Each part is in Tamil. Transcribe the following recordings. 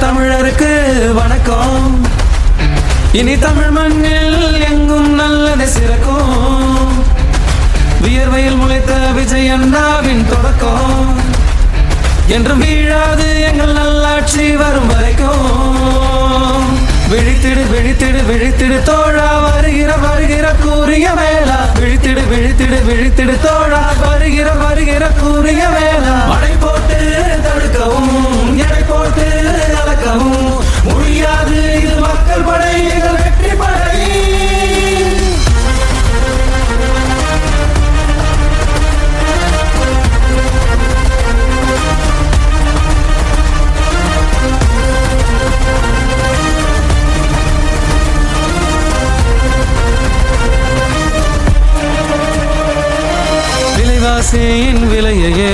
தமிழருக்கு வணக்கம். இனி தமிழ் மண்ணில் எங்கும் நல்லது சிறக்கும். வியர்வையில் முளைத்த விஜய் அண்ணாவின் தொடக்கம் என்றும் வீழாது எங்கள் நல்லாட்சி வரும் வரைக்கும். விழித்திடு விழித்திடு விழித்திடு தோழா, வருகிற வருகிற கூறிய வேளா. விழித்திடு விழித்திடு விழித்திடு தோழா, வருகிற வருகிற கூறிய வேளா. மழை போட்டு தடுக்கவும், எடை போட்டு அளக்கவும் முடியாது இது மக்கள் படை, எங்கள் வெற்றி படை. விலைவாசியின் விலையையே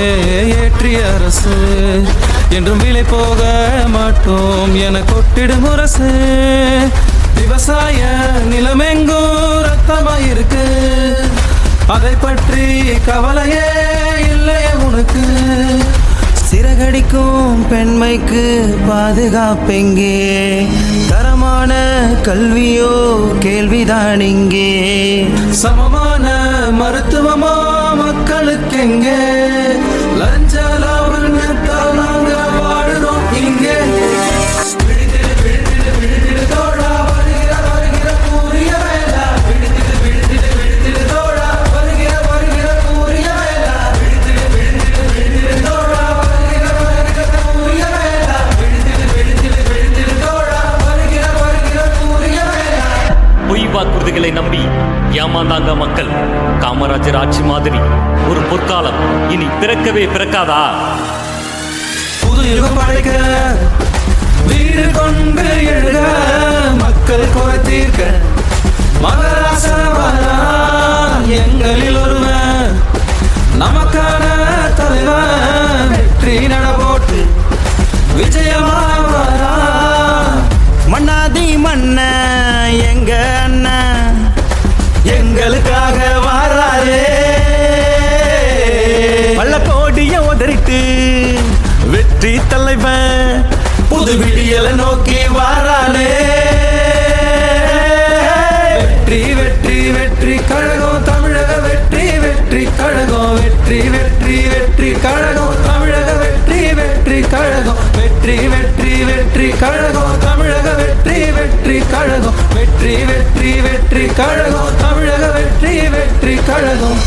ஏற்றிய அரசு என்றும் விலை போக மாட்டோம் என கொட்டிடும் அரசு. விவசாய நிலமெங்கும் ரத்தமாயிருக்கு, அதை பற்றி கவலையே இல்லையே உனக்கு. சிறகடிக்கும் பெண்மைக்கு பாதுகாப்பெங்கே, தரமான கல்வியோ கேள்விதான் இங்கே. சமமான மருத்துவமோ மக்களுக்கு எங்கே, லஞ்ச லாபத்தால் நாங்க வாடுறோம் இங்கே. விழித்திடு விழித்திடு விழித்திடு தோழா, வருகிற வருகிற கூறிய வேளா. விழித்திடு விழித்திடு விழித்திடு தோழா, வருகிற வருகிற கூறிய வேளா. விழித்திடு விழித்திடு விழித்திடு தோழா, வருகிற வருகிற கூறிய வேளா. விழித்திடு விழித்திடு விழித்திடு தோழா, வருகிற வருகிற கூறிய வேளா. பொய் வாக்குறுதிகளை நம்பி ஏமாந்தாங்க மக்கள். காமராஜர் ஆட்சி மாதிரி ஒரு பொற்காலம் இனி பிறக்கவே பிறக்காதா? புது யுகம் படைக்க, வீடு கொண்டு எழுக, மக்கள் குறை தீர்க்க மகராசனவரா எங்களில் ஒருவன். நமக்கான தலைவன் வெற்றி நடபோட்டு விஜயமாவரா. மன்னாதி மன்ன எங்க அண்ணன் எங்களுக்காக வாராரே. பள்ள கோடிய உதறிட்டு வெற்றி தலைவன் புது விடியலை நோக்கி வாரானே. வெற்றி வெற்றி வெற்றி கழகம் தமிழக வெற்றி வெற்றி கழகம். வெற்றி வெற்றி வெற்றி கழகம் தமிழக வெற்றி வெற்றி கழகம். வெற்றி வெற்றி வெற்றி கழகம் தமிழக வெற்றி வெற்றி கழகம். வெற்றி வெற்றி வெற்றி கழகம் தமிழக வெற்றி வெற்றி கழகம்.